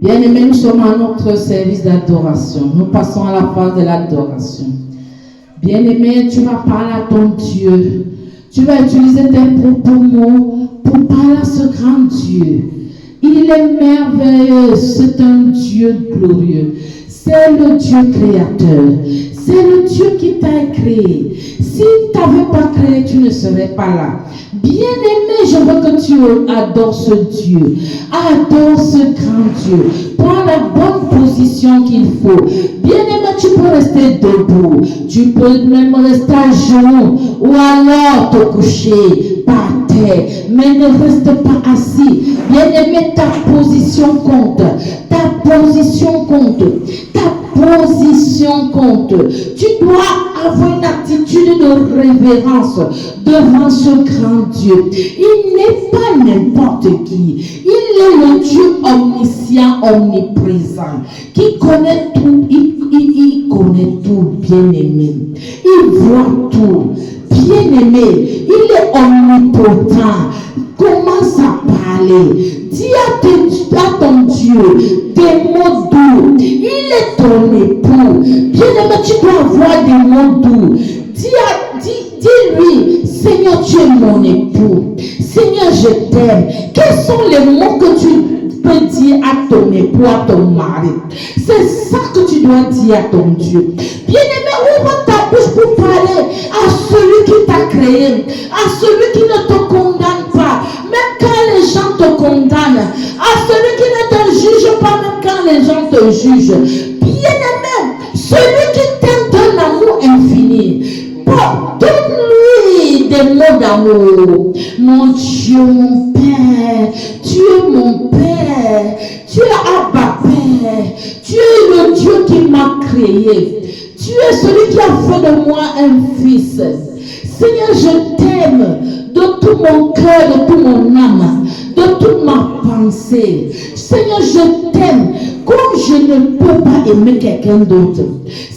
Bien-aimés, nous sommes à notre service d'adoration. Nous passons à la phase de l'adoration. Bien-aimé, tu vas parler à ton Dieu. Tu vas utiliser tes propres mots pour parler à ce grand Dieu. Il est merveilleux, c'est un Dieu glorieux. C'est le Dieu créateur. C'est le Dieu qui t'a créé. S'il ne t'avait pas créé, tu ne serais pas là. Bien-aimé, je veux que tu adores ce Dieu. Adore ce grand Dieu. Prends la bonne position qu'il faut. Bien-aimé, tu peux rester debout. Tu peux même rester à genoux. Ou alors te coucher par terre. Mais ne reste pas assis. Bien-aimé, ta position compte. Ta position compte. Ta position compte. Tu dois avoir une attitude de révérence devant ce grand Dieu. Il n'est pas n'importe qui. Il est le Dieu omniscient, omniprésent, qui connaît tout. Il connaît tout, bien-aimé. Il voit tout. Bien-aimé, il est omnipotent. Commence à parler. Dis à ton Dieu des mots doux. Il est ton époux. Bien-aimé, tu dois avoir des mots doux. Dis-lui, Seigneur, tu es mon époux. Seigneur, je t'aime. Quels sont les mots que tu peux dire à ton époux, à ton mari? C'est ça que tu dois dire à ton Dieu. Bien-aimé, ouvre ta bouche pour parler à celui qui t'a créé, à celui qui ne te condamne pas, même quand les gens te condamnent, à celui qui ne te juge pas, même quand les gens te jugent. Bien-aimé, celui qui t'aime d'un amour infini, donne-lui des mots d'amour. Mon Dieu, mon Père, tu es mon Père, tu es Abba Père, tu es le Dieu qui m'a créé, tu es celui qui a fait de moi un fils. Seigneur, je t'aime de tout mon cœur, de tout mon âme, de toute ma pensée. Seigneur, je t'aime comme je ne peux pas aimer quelqu'un d'autre.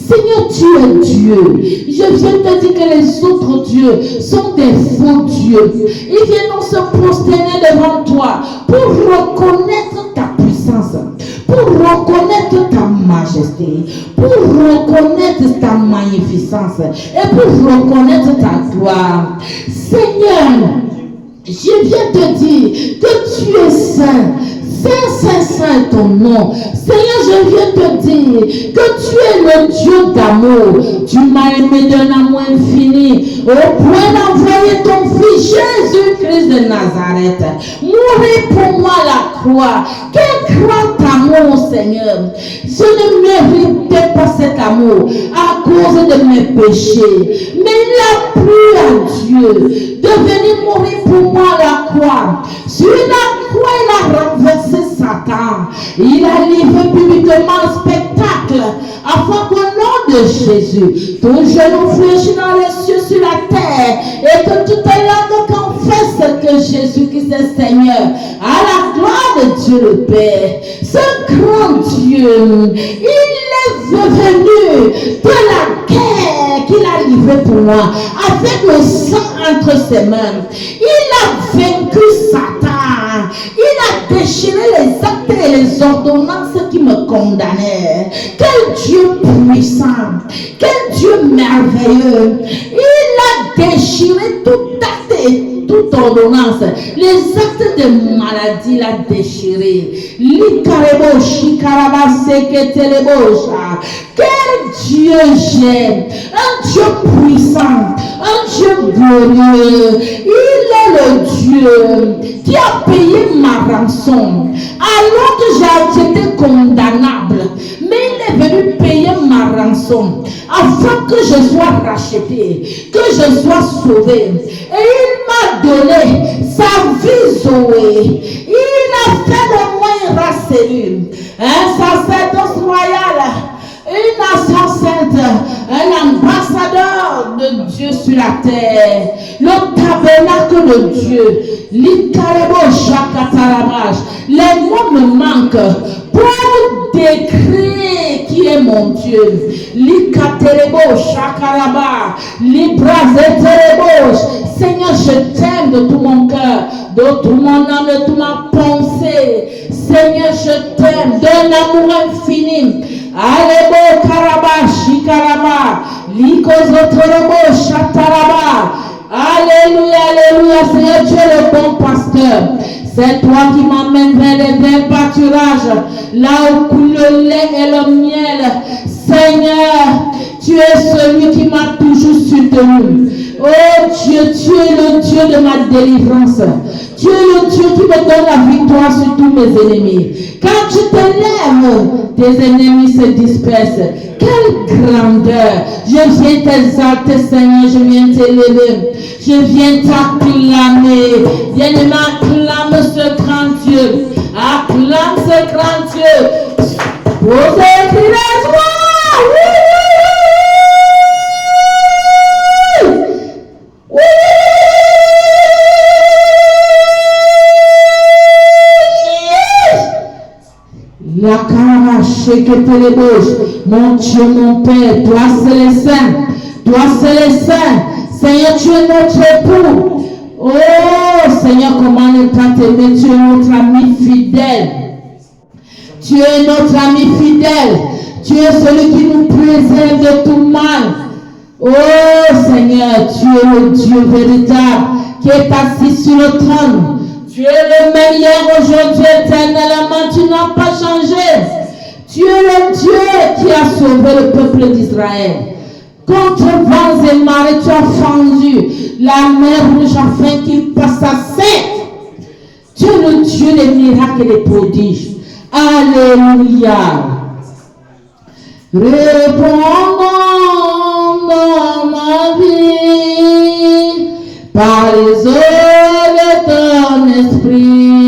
Seigneur, tu es Dieu. Je viens te dire que les autres dieux sont des faux dieux. Ils viennent se prosterner devant toi pour reconnaître ta puissance, pour reconnaître ta majesté, pour reconnaître ta magnificence et pour reconnaître ta gloire. Seigneur, je viens te dire que tu es saint. Saint, saint est ton nom. Seigneur, je viens te dire que tu es le Dieu d'amour. Tu m'as aimé d'un amour infini au point d'envoyer ton fils Jésus-Christ de Nazareth mourir pour moi à la croix. Quel grand amour, Seigneur. Je ne méritais pas cet amour à cause de mes péchés. Mais il a plu à Dieu de venir mourir pour moi à la croix. Sur la croix, il a renversé Satan. Il a livré publiquement le spectacle afin qu'au nom de Jésus, ton genou fléchit dans les cieux, sur la terre, et que toutes les langues confessent que Jésus-Christ est Seigneur, à la gloire de Dieu le Père. Ce grand Dieu, il est venu de la guerre qu'il a livrée pour moi, avec le sang entre ses mains. Il a vaincu Satan. Il a déchiré les actes et les ordonnances qui me condamnaient. Quel Dieu puissant, quel Dieu merveilleux. Il a déchiré tout acte et toute ordonnance. Les actes de maladie, il a déchiré. Quel Dieu j'aime. Un Dieu puissant, un Dieu glorieux. Il est le Dieu qui a payé ma rançon alors que j'étais condamnable, mais il est venu payer ma rançon afin que je sois racheté, que je sois sauvé, et il m'a donné sa vie Zoé. Il a fait de moi une race élue, un sacerdoce royal, une nation sainte, un ambassadeur de Dieu sur la terre, le tabernacle de Dieu. Les mots me manquent pour décrire qui est mon Dieu. Seigneur, je t'aime de tout mon cœur, de tout mon âme, de toute ma pensée. Seigneur, je t'aime d'un amour infini. Alebo karaba, shikaraba, likozotorobo, shataraba. Alléluia, alléluia, Seigneur, tu es le bon pasteur. C'est toi qui m'emmènes vers les verts pâturages, là où coule le lait et le miel. Seigneur, tu es celui qui m'a toujours soutenu. Oh Dieu, tu es le Dieu de ma délivrance. Tu es le Dieu qui me donne la victoire sur tous mes ennemis. Quand tu t'élèves, tes ennemis se dispersent. Quelle grandeur! Je viens t'exalter, Seigneur, je viens t'élever. Je viens t'acclamer. Bien-aimé, acclame ce grand Dieu. Acclame ce grand Dieu. Vous écrivez la joie. La carache que te les bouches. Mon Dieu, mon Père, toi c'est le Saint. Toi c'est le Saint. Seigneur, tu es notre époux. Oh Seigneur, comment ne pas t'aimer? Tu es notre ami fidèle. Tu es notre ami fidèle. Tu es celui qui nous préserve de tout mal. Oh Seigneur, tu es le Dieu véritable qui est assis sur le trône. Tu es le même hier, aujourd'hui, éternellement. Tu n'as pas changé. Tu es le Dieu qui a sauvé le peuple d'Israël. Contre vents et marées, tu as fendu la mer rouge afin qu'il passe à sec. Tu es le Dieu des miracles et des prodiges. Alléluia. Répondons dans ma vie par les eaux de ton esprit.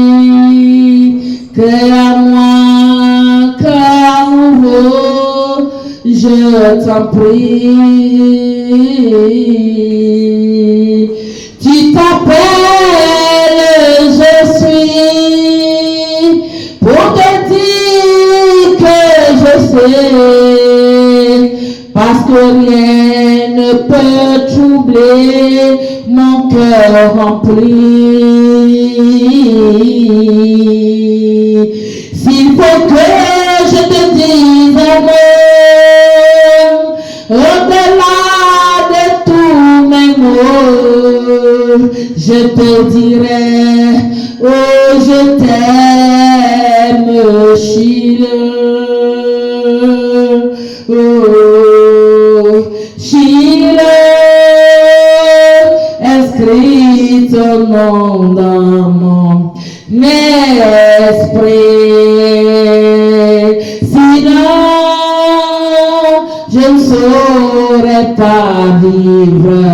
Crée à moi qu'à nouveau, je t'en prie. Tu t'appelles, je suis, pour te dire que je sais, parce que rien ne peut troubler mon cœur rempli. S'il faut que je te dise un mot, au-delà de tous mes mots, je te dirai, oh je t'aime, Chile. Oh, Chile, inscris ton nom dans mon esprit. Sinon, je ne saurais pas vivre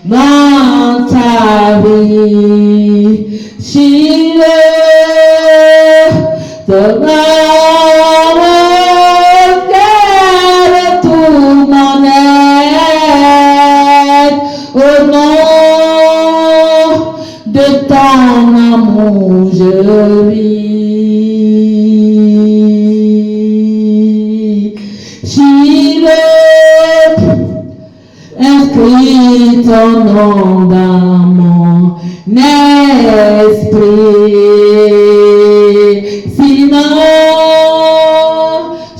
dans ta vie. Chile, ton nom est tout mon aide. Au nom de ton amour, je vis. Chile, inscris ton nom dans mon esprit. Sinon,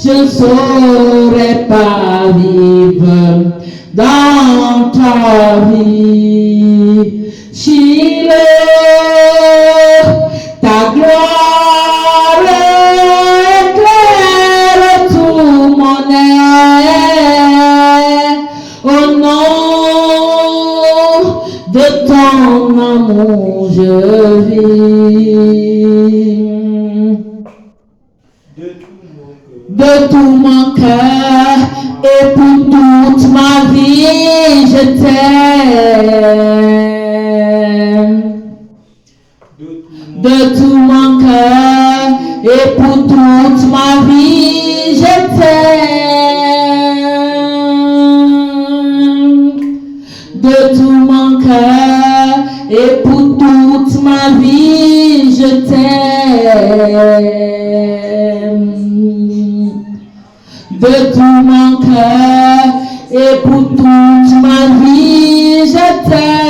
je ne saurais pas vivre dans ta vie. Chile, ta gloire éclaire tout mon être. Au nom de ton amour, je vis. De tout mon cœur et pour toute ma vie, je t'aime. De tout mon cœur et pour toute ma vie, je t'aime. De tout mon cœur et pour toute ma vie, je t'aime. De tout mon cœur et pour toute ma vie, je t'aime.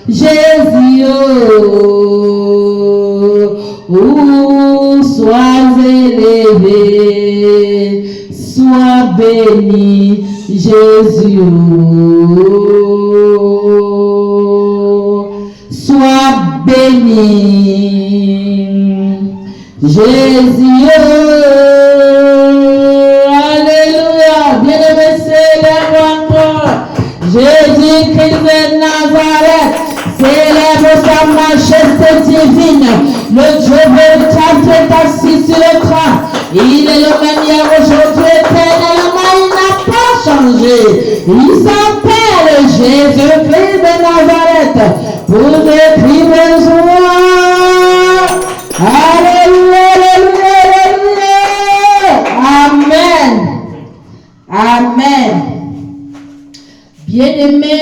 Jésus, sois élevé, sois béni, Jésus, sois béni, Jésus, alléluia, bien-aimé, célèbre encore, Jésus-Christ de Nazareth, célèbre sa majesté divine, le Dieu véritable qui est assis sur le trône, il est le même hier, aujourd'hui, éternellement, il n'a pas changé, il s'appelle Jésus-Christ de Nazareth, pour des prix besoin. Alléluia, alléluia, alléluia. Amen. Amen. Bien-aimé,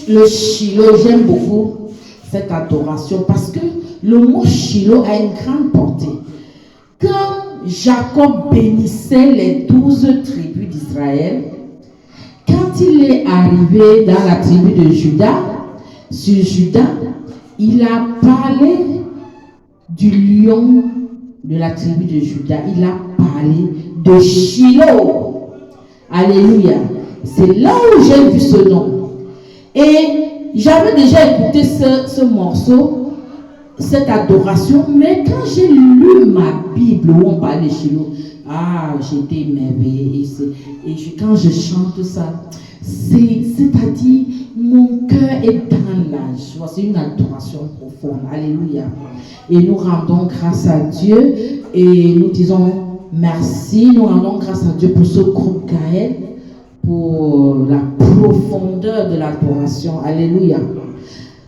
le Shiloh, j'aime beaucoup cette adoration parce que le mot Shiloh a une grande portée. Quand Jacob bénissait les 12 tribus d'Israël, quand il est arrivé dans la tribu de Juda, sur Juda, il a parlé du lion de la tribu de Juda. Il a parlé de Shiloh. Alléluia. C'est là où j'ai vu ce nom. Et j'avais déjà écouté ce morceau, cette adoration, mais quand j'ai lu ma Bible où on parlait de Shiloh, j'étais émerveillée. Et quand je chante ça, c'est-à-dire mon cœur est dans la joie. C'est une adoration profonde. Alléluia. Et nous rendons grâce à Dieu et nous disons merci. Nous rendons grâce à Dieu pour ce groupe Gaël, pour la profondeur de l'adoration. Alléluia.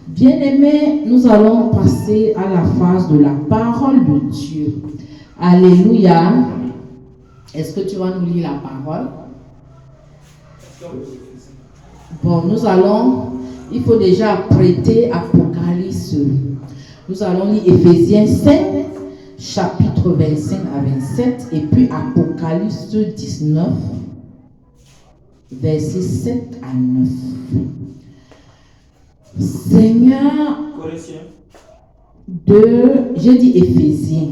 Bien-aimés, nous allons passer à la phase de la parole de Dieu. Alléluia. Est-ce que tu vas nous lire la parole? Bon, il faut déjà prêter Apocalypse. Nous allons lire Éphésiens 5, chapitre 25 à 27, et puis Apocalypse 19, versets 7 à 9. Seigneur, j'ai dit Éphésiens,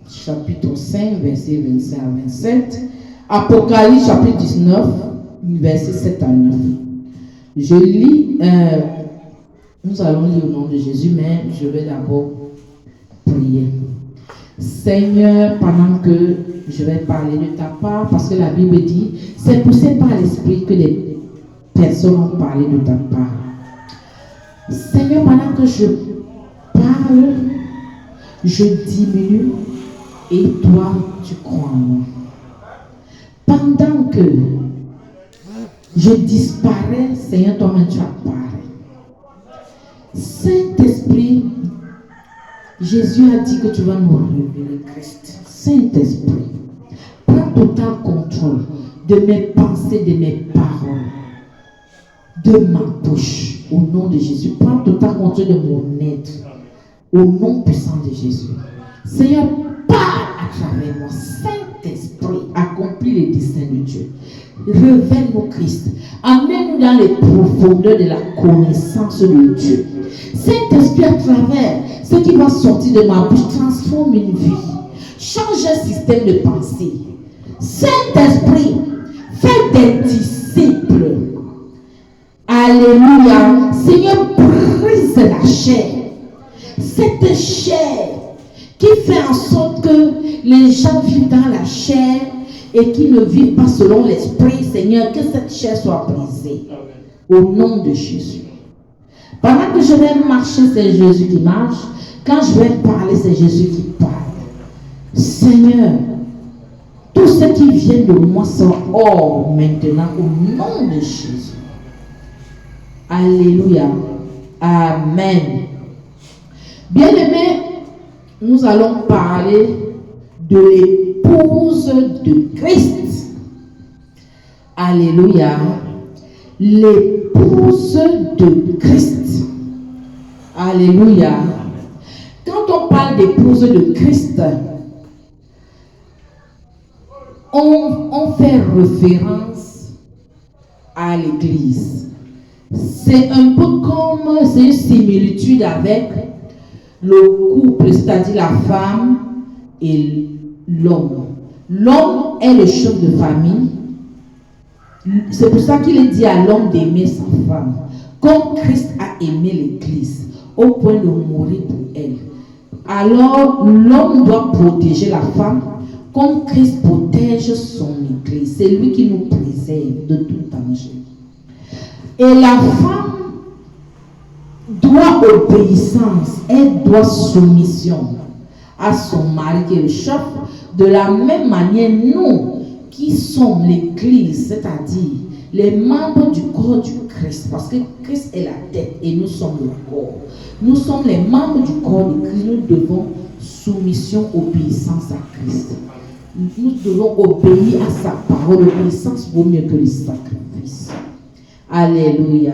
chapitre 5, verset 25 à 27, Apocalypse, chapitre 19, verset 7 à 9. Je lis, nous allons lire au nom de Jésus, mais je vais d'abord prier. Seigneur, pendant que je vais parler de ta part, parce que la Bible dit, c'est poussé par l'Esprit que les personnes ont parlé de ta part. Seigneur, pendant que je parle, je diminue et toi, tu crois en moi. Pendant que je disparais, Seigneur, toi-même tu apparais. Saint-Esprit, Jésus a dit que tu vas nous révéler Christ. Saint-Esprit, prends total contrôle de mes pensées, de mes paroles, de ma bouche, au nom de Jésus. Prends total contrôle de mon être, au nom puissant de Jésus. Seigneur, parle à travers moi. Saint-Esprit, accomplis les desseins de Dieu. Révèle-nous Christ. Amène-nous dans les profondeurs de la connaissance de Dieu. Saint-Esprit, à travers ce qui va sortir de ma bouche, transforme une vie. Change un système de pensée. Saint-Esprit, fais des disciples. Alléluia. Seigneur, brise la chair. Cette chair qui fait en sorte que les gens vivent dans la chair et qui ne vivent pas selon l'esprit. Seigneur, que cette chair soit brisée. Au nom de Jésus. Pendant que je vais marcher, c'est Jésus qui marche. Quand je vais parler, c'est Jésus qui parle. Seigneur, tout ce qui vient de moi sort hors maintenant au nom de Jésus. Alléluia. Amen. Bien-aimés, nous allons parler de l'épouse de Christ. Alléluia. L'épouse de Christ. Alléluia. Quand on parle d'épouse de Christ, on fait référence à l'église. C'est un peu comme, c'est une similitude avec le couple, c'est-à-dire la femme et l'homme. L'homme est le chef de famille. C'est pour ça qu'il est dit à l'homme d'aimer sa femme, comme Christ a aimé l'église, au point de mourir pour elle. Alors, l'homme doit protéger la femme, comme Christ protège son église. C'est lui qui nous préserve de tout danger. Et la femme doit obéissance, elle doit soumission à son mari qui est le chef. De la même manière, nous qui sommes l'église, c'est-à-dire les membres du corps du Christ, parce que Christ est la tête et nous sommes le corps. Nous sommes les membres du corps de Christ, nous devons soumission, obéissance à Christ. Nous devons obéir à sa parole. L'obéissance vaut mieux que le sacrifice. Alléluia.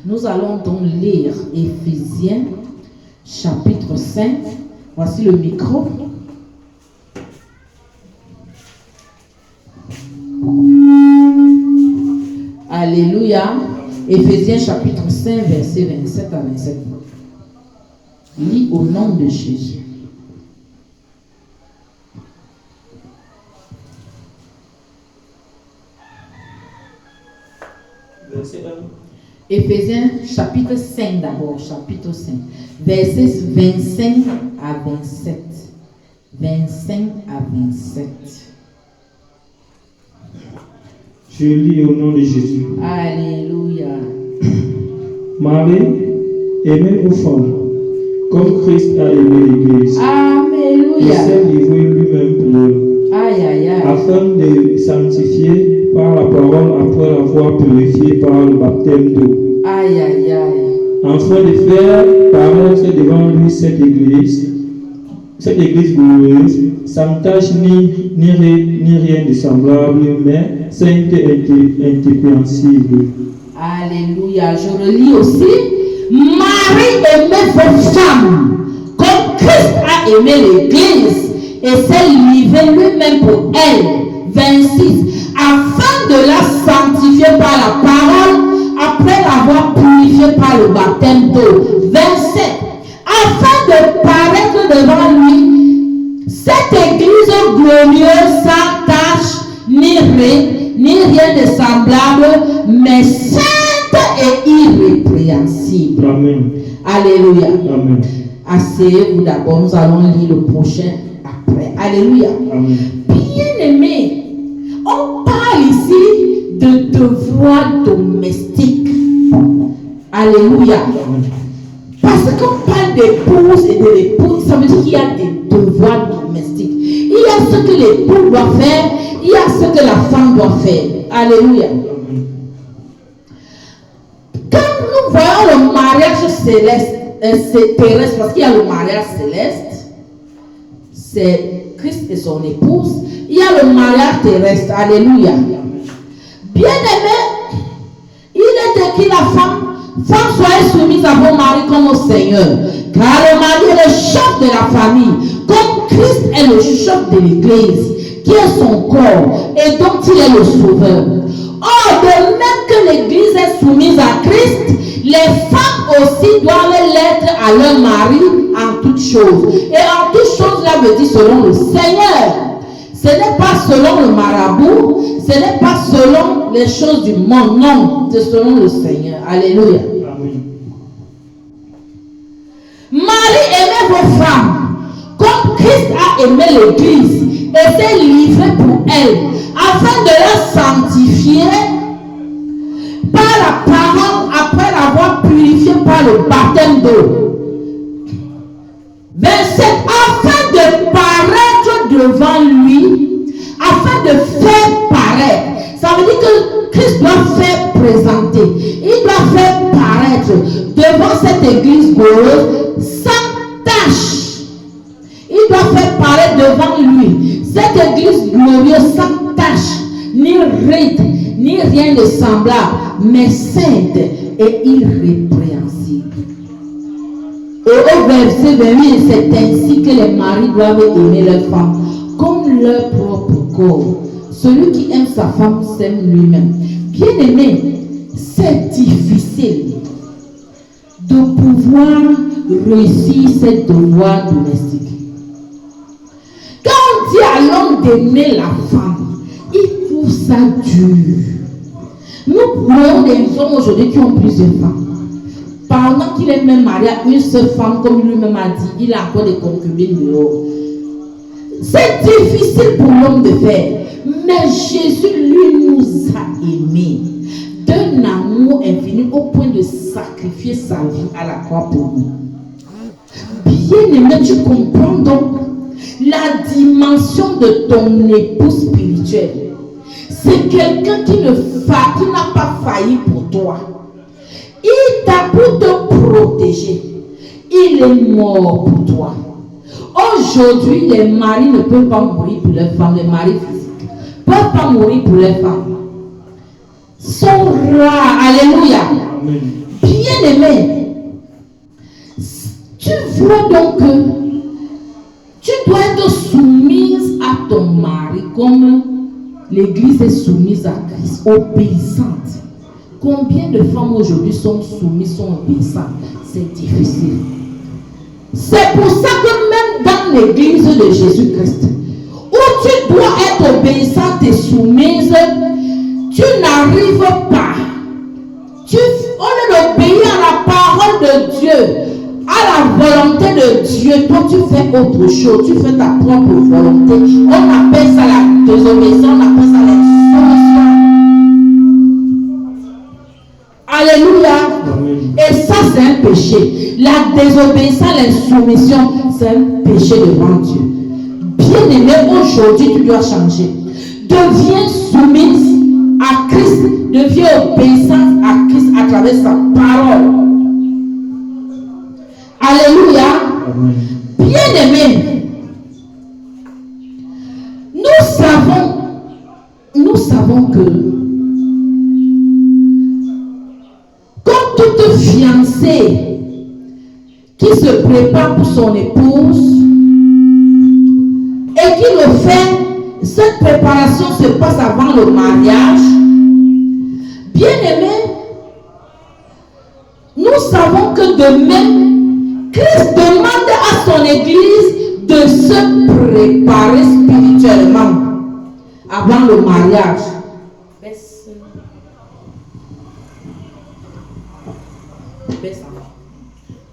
Nous allons donc lire Éphésiens chapitre 5. Voici le micro. Alléluia. Éphésiens chapitre 5, verset 27 à 27. Lis au nom de Jésus. Verset 1. Éphésiens chapitre 5 d'abord, chapitre 5, versets 25 à 27. 25 à 27. Je lis au nom de Jésus. Alléluia. Marie, aimez vos femmes, comme Christ a aimé l'Église. Alléluia. Il s'est livré lui-même pour elle, Aïe, aïe, aïe. afin de sanctifier par la parole après l'avoir purifié par le baptême d'eau. Aïe, aïe, aïe. Afin de faire paraître devant lui cette église glorieuse, sans tache ni rien de semblable, mais sainte et incompréhensible. Alléluia. Je relis aussi. Marie, aimez vos femmes, comme Christ a aimé l'Église et s'est livré lui-même pour elle. 26. Afin de la sanctifier par la parole, après l'avoir purifiée par le baptême d'eau. 27. Afin de paraître devant lui, cette église glorieuse, sans tache, ni rien de semblable, mais sainte et irrépréhensible. Amen. Alléluia. Amen. Asseyez-vous d'abord, nous allons lire le prochain après. Alléluia. Amen. Bien-aimés, on parle ici de devoirs domestiques. Alléluia. Amen. Parce qu'on parle d'épouse et de l'épouse, ça veut dire qu'il y a des devoirs domestiques. Il y a ce que l'époux doit faire, il y a ce que la femme doit faire. Alléluia. Amen. Quand nous voyons le mariage céleste, c'est terrestre, parce qu'il y a le mariage céleste, c'est Christ et son épouse. Il y a le mariage terrestre. Alléluia. Bien-aimé, il est écrit la femme soyez soumise à vos maris comme au Seigneur, car le mari est le chef de la famille, comme Christ est le chef de l'Église, qui est son corps et dont il est le sauveur. Or, de même que l'Église est soumise à Christ, les femmes aussi doivent l'être à leur mari en toutes choses. Et en toutes choses, là veut dire selon le Seigneur. Ce n'est pas selon le marabout, ce n'est pas selon les choses du monde, non, c'est selon le Seigneur. Alléluia. Amen. Marie, aimez vos femmes, comme Christ a aimé l'Église et s'est livré pour elle, afin de la sanctifier par la parole après l'avoir purifiée par le baptême d'eau. 27. Afin de paraître devant lui, afin de faire paraître. Ça veut dire que Christ doit faire présenter. Il doit faire paraître devant cette église glorieuse sans tache. Il doit faire paraître devant lui cette église glorieuse sans tache, ni ride, ni rien de semblable, mais sainte et irrépréhensible. Et au verset 28, c'est ainsi que les maris doivent aimer leurs femmes comme leur propre corps. Celui qui aime sa femme s'aime lui-même. Bien-aimé, c'est difficile de pouvoir réussir ses devoirs domestiques. Quand on dit à l'homme d'aimer la femme, il trouve ça dur. Nous voyons des hommes aujourd'hui qui ont plusieurs femmes. Pendant qu'il est même marié à une seule femme, comme lui-même a dit, il a encore des concubines dehors. C'est difficile pour l'homme de faire. Mais Jésus, lui, nous a aimés d'un amour infini au point de sacrifier sa vie à la croix pour nous. Bien-aimé, tu comprends donc la dimension de ton époux spirituel. C'est quelqu'un qui n'a pas failli pour toi. Il t'a pour te protéger. Il est mort pour toi. Aujourd'hui, les maris ne peuvent pas mourir pour leurs femmes. Les maris physiques ne peuvent pas mourir pour leurs femmes. Sont rares. Alléluia. Bien-aimé, tu vois donc que tu dois être soumise à ton mari comme l'Église est soumise à Christ, obéissante. Combien de femmes aujourd'hui sont soumises, sont obéissantes? C'est difficile. C'est pour ça que même dans l'Église de Jésus-Christ, où tu dois être obéissante et soumise, tu n'arrives pas. Au lieu d'obéir à la parole de Dieu, à la volonté de Dieu, toi tu fais autre chose, tu fais ta propre volonté. On appelle ça la désobéissance, on appelle ça l'insoumission. Alléluia. Et ça c'est un péché. La désobéissance, l'insoumission, c'est un péché devant Dieu. Bien-aimé, aujourd'hui tu dois changer. Deviens soumise à Christ, deviens obéissante à Christ à travers sa parole. Alléluia. Bien-aimé, nous savons que comme toute fiancée qui se prépare pour son épouse et qui le fait, cette préparation se passe avant le mariage. Bien-aimé, nous savons que demain, Christ demande à son Église de se préparer spirituellement avant le mariage.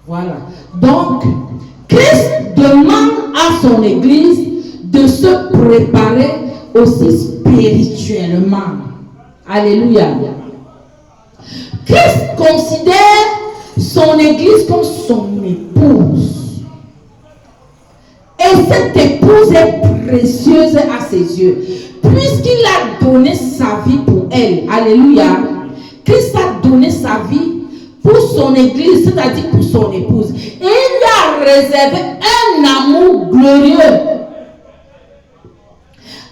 Voilà. Donc, Christ demande à son Église de se préparer aussi spirituellement. Alléluia. Christ considère son Église comme son épouse. Et cette épouse est précieuse à ses yeux, puisqu'il a donné sa vie pour elle. Alléluia. Christ a donné sa vie pour son Église, c'est-à-dire pour son épouse. Et il lui a réservé un amour glorieux,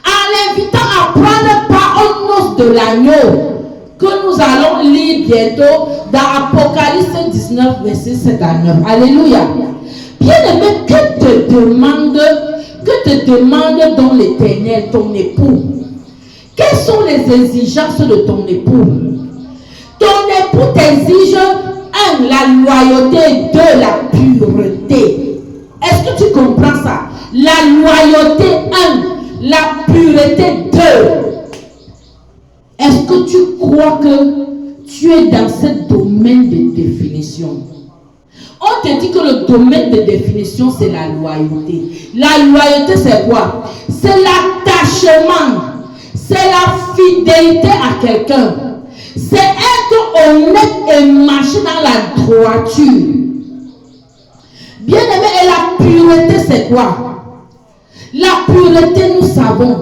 en l'invitant à prendre part aux noces de l'agneau, que nous allons lire bientôt dans Apocalypse 19, verset 7 à 9. Alléluia. Bien-aimé, que te demande dans l'Éternel ton époux? Quelles sont les exigences de ton époux? Ton époux t'exige 1, la loyauté, 2, la pureté. Est-ce que tu comprends ça? La loyauté, 1, la pureté, 2. Est-ce que tu crois que tu es dans ce domaine de définition? On te dit que le domaine de définition, c'est la loyauté. La loyauté, c'est quoi? C'est l'attachement. C'est la fidélité à quelqu'un. C'est être honnête et marcher dans la droiture. Bien-aimé, et la pureté, c'est quoi? La pureté, nous savons,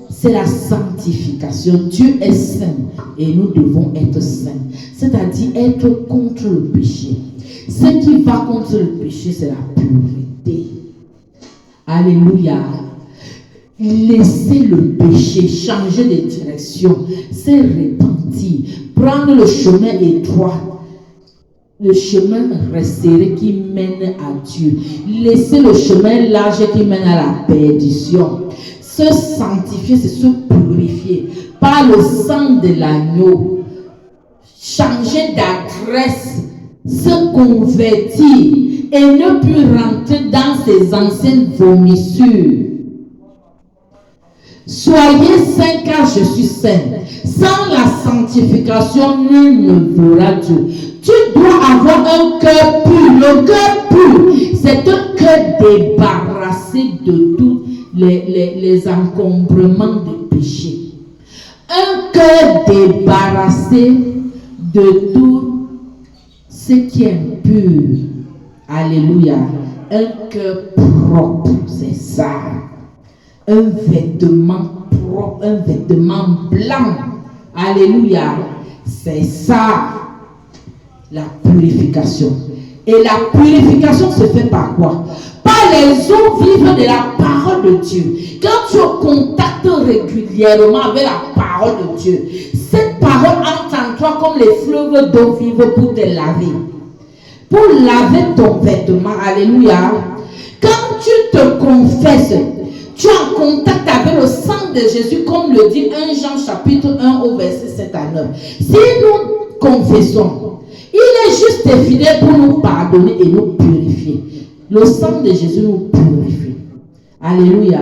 c'est la sanctification. Dieu est saint et nous devons être saints. C'est-à-dire être contre le péché. Ce qui va contre le péché, c'est la pureté. Alléluia. Laisser le péché, changer de direction, c'est repentir, prendre le chemin étroit, le chemin resserré qui mène à Dieu, laisser le chemin large qui mène à la perdition. Se sanctifier, c'est se purifier par le sang de l'agneau. changer d'adresse, se convertir et ne plus rentrer dans ses anciennes vomissures. Soyez saints car je suis saint. Sans la sanctification, nul ne verra Dieu. Tu dois avoir un cœur pur. Le cœur pur, c'est un cœur débarrassé de tous les encombrements des péchés. Un cœur débarrassé de tout ce qui est impur. Alléluia. Un cœur propre, c'est ça. Un vêtement propre, un vêtement blanc. Alléluia. C'est ça, la purification. Et la purification se fait par quoi? Par les eaux vives de la parole de Dieu. Quand tu es au contact régulièrement avec la parole de Dieu, cette parole entre en toi comme les fleuves d'eau vive pour te laver. Pour laver ton vêtement. Alléluia. Quand tu te confesses, tu es en contact avec le sang de Jésus, comme le dit 1 Jean chapitre 1 au verset 7 à 9. Si nous confessons, il est juste et fidèle pour nous pardonner et nous purifier. Le sang de Jésus nous purifie. Alléluia.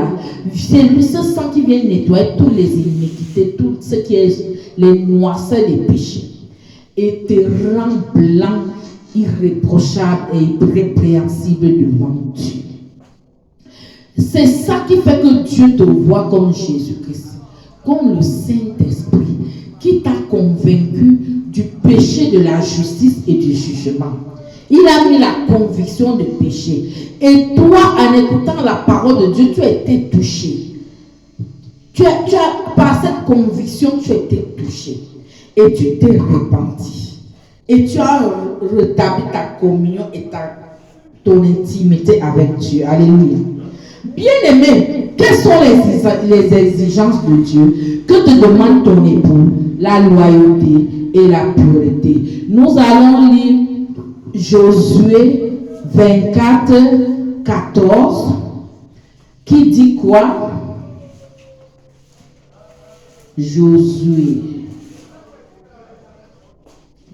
C'est lui, ce sang qui vient nettoyer toutes les iniquités, tout ce qui est les noirceurs des péchés. Et te rend blanc, irréprochable et irrépréhensible devant Dieu. C'est ça qui fait que Dieu te voit comme Jésus-Christ, comme le Saint-Esprit, qui t'a convaincu du péché, de la justice et du jugement. Il a mis la conviction de péché. Et toi, en écoutant la parole de Dieu, tu as été touché. Par cette conviction, tu as été touché. Et tu t'es repenti. Et tu as rétabli ta communion et ton intimité avec Dieu. Alléluia. Bien-aimé, quelles sont les exigences de Dieu que te demande ton époux? La loyauté et la pureté. Nous allons lire Josué 24, 14, qui dit quoi? Josué,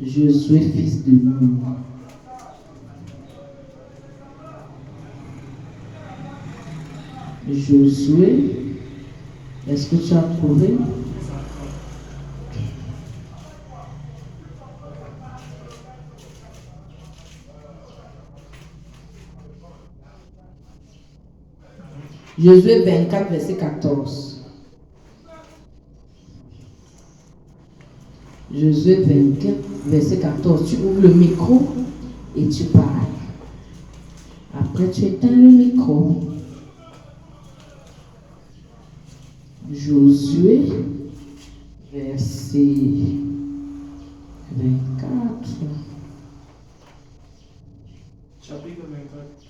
fils de Nun. Josué, est-ce que tu as trouvé? Josué 24, verset 14. Josué 24, verset 14. Tu ouvres le micro et tu parles. Après, tu éteins le micro. Josué, verset 24.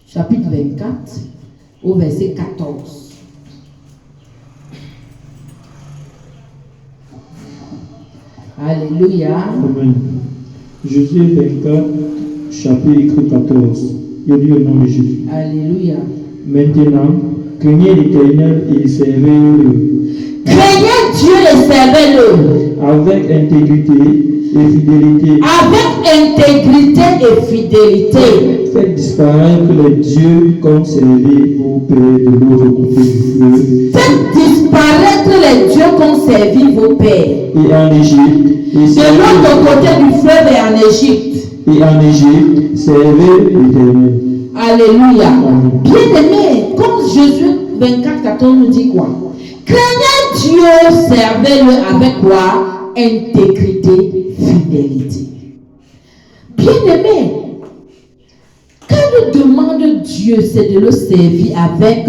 Chapitre 24, au verset 14. Alléluia. Amen. Josué 24, chapitre 14. Il dit au nom de Jésus. Alléluia. Maintenant, craignez l'Éternel et servez-le. Craignez Dieu et servez-le. Avec intégrité et fidélité. Avec intégrité et fidélité. Faites disparaître les dieux qu'ont servi vos pères de l'autre côté du fleuve. Faites disparaître les dieux qu'ont servi vos pères. Et en Égypte. De l'autre côté du fleuve et en Égypte. Et en Égypte, servez l'Éternel. Alléluia. Bien-aimé, comme Jésus 24, 14 nous dit quoi? Craignez Dieu, servez-le avec quoi? Intégrité, fidélité. Bien-aimé, quand nous demandons Dieu, c'est de le servir avec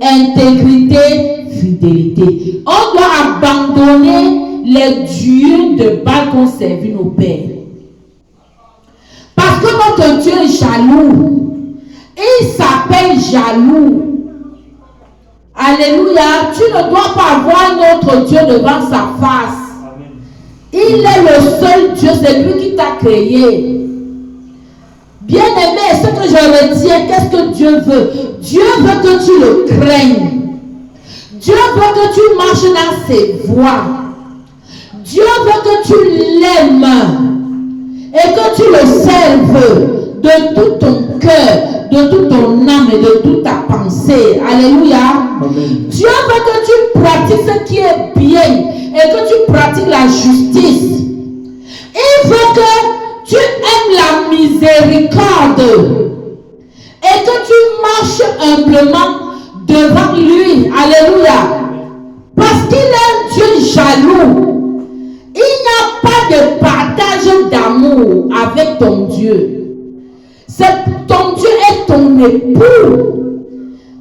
intégrité, fidélité. On doit abandonner les dieux de Baal qu'ont servi nos pères. Parce que notre Dieu est jaloux. Il s'appelle jaloux. Alléluia. Tu ne dois pas avoir notre Dieu devant sa face. Il est le seul Dieu, c'est lui qui t'a créé. Bien-aimé, ce que je retiens, qu'est-ce que Dieu veut? Dieu veut que tu le craignes. Dieu veut que tu marches dans ses voies. Dieu veut que tu l'aimes. tu le serves de tout ton cœur, de toute ton âme et de toute ta pensée. Alléluia. Amen. Dieu veut que tu pratiques ce qui est bien et que tu pratiques la justice. Il veut que tu aimes la miséricorde et que tu marches humblement devant lui. Alléluia. Parce qu'il est un Dieu jaloux. Il n'y a pas de partage d'amour avec ton Dieu. Ton Dieu est ton époux.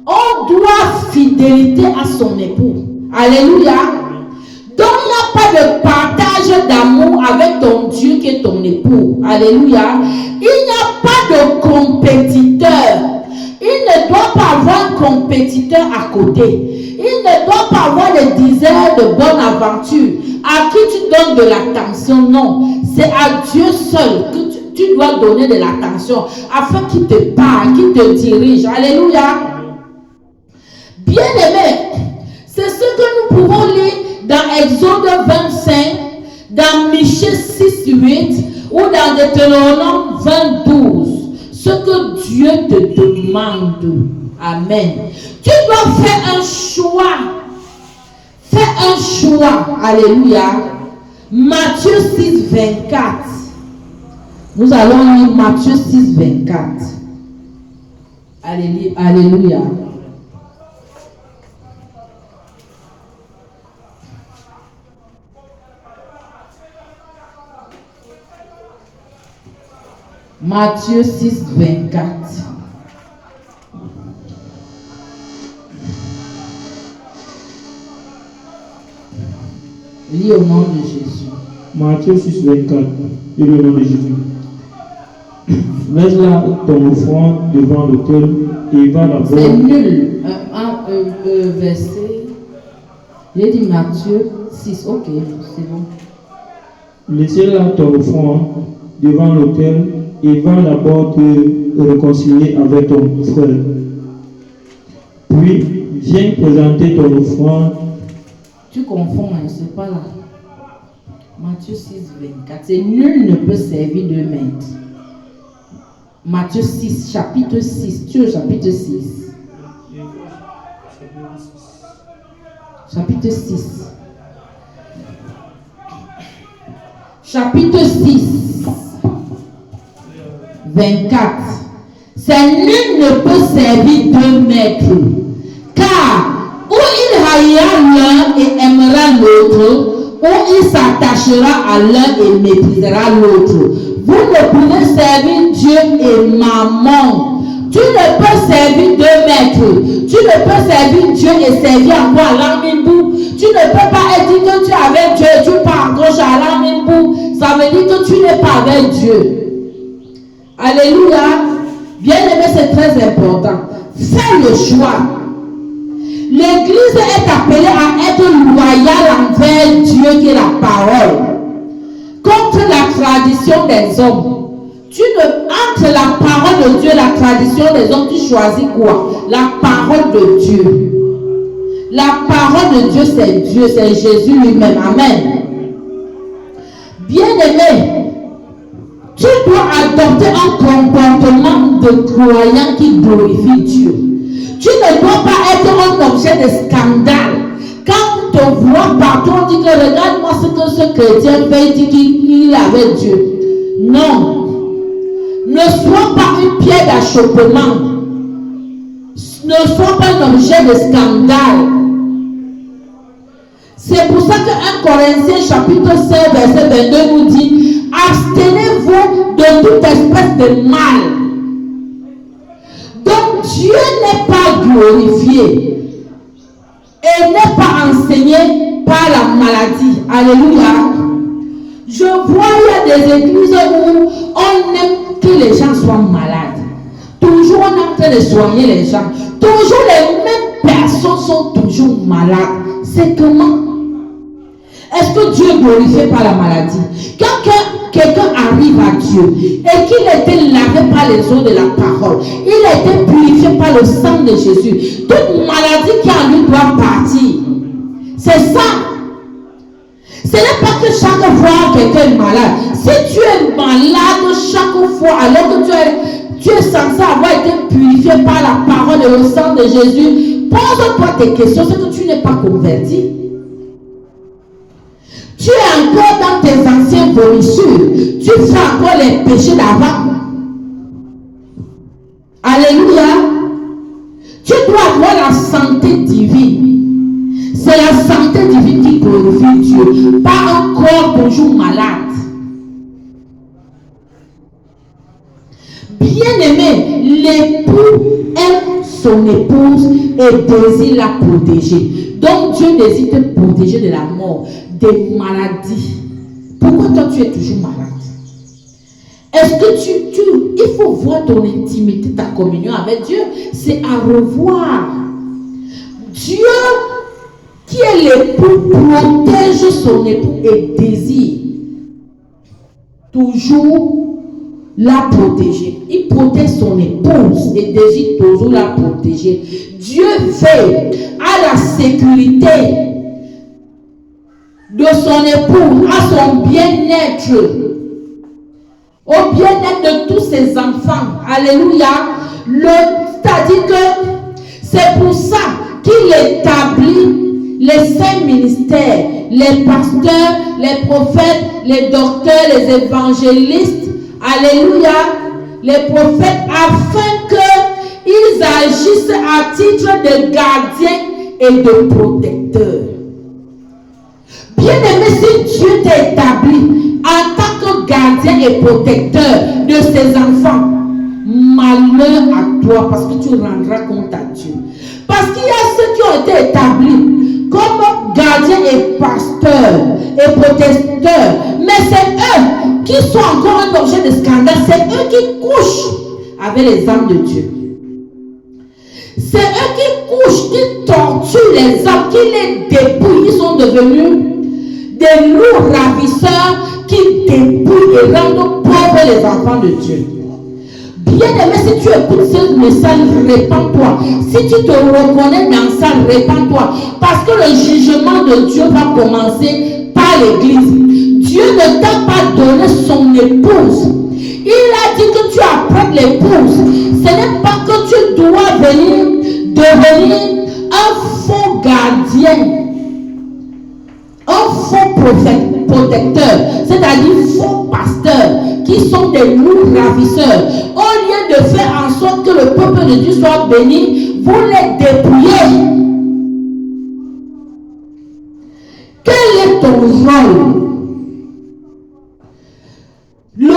On doit fidélité à son époux. Alléluia. Donc il n'y a pas de partage d'amour avec ton Dieu qui est ton époux. Alléluia. Il n'y a pas de compétiteur. Il ne doit pas avoir un compétiteur à côté. Il ne doit pas avoir des dizaines de bonnes aventures à qui tu donnes de l'attention. Non, c'est à Dieu seul que tu dois donner de l'attention afin qu'il te parle, qu'il te dirige. Alléluia. Bien-aimés, c'est ce que nous pouvons lire dans Exode 25, dans Michée 6, 8 ou dans Deutéronome 22. Ce que Dieu te demande. Amen. Tu dois faire un choix. Fais un choix. Alléluia. Matthieu 6, 24. Nous allons lire Matthieu 6, 24. Alléluia. Matthieu 6, 24. Lis au nom de Jésus. Matthieu 6, 24. Lis au nom de Jésus. Mets là ton offrande devant l'autel et va d'abord. C'est nul. Verset. J'ai dit Matthieu 6. Ok, c'est bon. Laissez là ton offrande devant l'autel et va d'abord te réconcilier avec ton frère. Puis, viens présenter ton offrande. Tu confonds, hein, c'est pas là. Matthieu 6, 24. C'est nul ne peut servir deux maîtres. Matthieu 6, chapitre 6. Tu es au chapitre 6. Chapitre 6. Chapitre 6. 24. C'est nul ne peut servir deux maîtres. Car ou il haïra l'un et aimera l'autre, ou il s'attachera à l'un et méprisera l'autre. Vous ne pouvez servir Dieu et Mammon. Tu ne peux servir deux maîtres. Tu ne peux servir Dieu et servir encore à l'Arminbou. Tu ne peux pas dire que tu es avec Dieu et tu pars à gauche à l'Arminbou. Ça veut dire que tu n'es pas avec Dieu. Alléluia. Bien-aimé, c'est très important. Fais le choix. L'Église est appelée à être loyale envers Dieu qui est la parole. Contre la tradition des hommes. Tu ne, entre la parole de Dieu et la tradition des hommes, tu choisis quoi? La parole de Dieu. La parole de Dieu, c'est Dieu, c'est Jésus lui-même. Amen. Bien-aimé, tu dois adopter un comportement de croyant qui glorifie Dieu. Tu ne dois pas être un objet de scandale. Quand on te voit partout, on dit que regarde-moi ce que ce chrétien fait, il dit qu'il est avec Dieu. Non. Ne sois pas une pierre d'achoppement. Ne sois pas un objet de scandale. C'est pour ça que 1 Corinthiens chapitre 16 verset 22 nous dit: abstenez-vous de toute espèce de mal. Donc Dieu n'est pas glorifié et n'est pas enseigné par la maladie. Alléluia. Je vois il y a des églises où on aime que les gens soient malades. Toujours on est en train de soigner les gens. Toujours les mêmes personnes sont toujours malades. C'est comment? Est-ce que Dieu est glorifié par la maladie? Quand quelqu'un arrive à Dieu et qu'il était lavé par les eaux de la parole, il a été purifié par le sang de Jésus, toute maladie qui en lui doit partir. C'est ça. Ce n'est pas que chaque fois quelqu'un est malade. Si tu es malade foi, alors que tu es censé avoir été purifié par la parole et le sang de Jésus, pose-toi tes questions, c'est que tu n'es pas converti. Tu es encore dans tes anciennes vomissures. Tu fais encore les péchés d'avant. Alléluia. Tu dois avoir la santé divine. C'est la santé divine qui glorifie Dieu. Pas un corps toujours malade. Bien-aimé, l'époux aime son épouse et désire la protéger. Donc Dieu désire te protéger de la mort, des maladies. Pourquoi toi tu es toujours malade? Est-ce que il faut voir ton intimité, ta communion avec Dieu, c'est à revoir. Dieu qui est l'époux protège son époux et désire toujours la protéger. Il protège son épouse et désire toujours la protéger. Dieu veille à la sécurité de son époux, à son bien-être, au bien-être de tous ses enfants. Alléluia. C'est-à-dire que c'est pour ça qu'il établit les saints ministères, les pasteurs, les prophètes, les docteurs, les évangélistes. Alléluia. Les prophètes, afin qu'ils agissent à titre de gardiens et de protecteurs. Bien-aimé, si Dieu t'a établi en tant que gardien et protecteur de ses enfants, malheur à toi, parce que tu rendras compte à Dieu. Parce qu'il y a ceux qui ont été établis comme gardiens et pasteurs et protecteurs, mais c'est eux qui sont encore un objet de scandale. C'est eux qui couchent avec les âmes de Dieu. C'est eux qui couchent, qui torturent les âmes, qui les dépouillent. Ils sont devenus des loups ravisseurs qui dépouillent et rendent pauvres les enfants de Dieu. Bien-aimé, si tu écoutes ce message, répands-toi. Si tu te reconnais dans ça, répands-toi. Parce que le jugement de Dieu va commencer par l'église. Dieu ne t'a pas donné son épouse. Il a dit que tu apprêtes l'épouse. Ce n'est pas que tu dois devenir un faux gardien, un faux protecteur, c'est-à-dire faux pasteurs, qui sont des loups ravisseurs. Au lieu de faire en sorte que le peuple de Dieu soit béni, vous les dépouillez. Quel est ton rôle? Le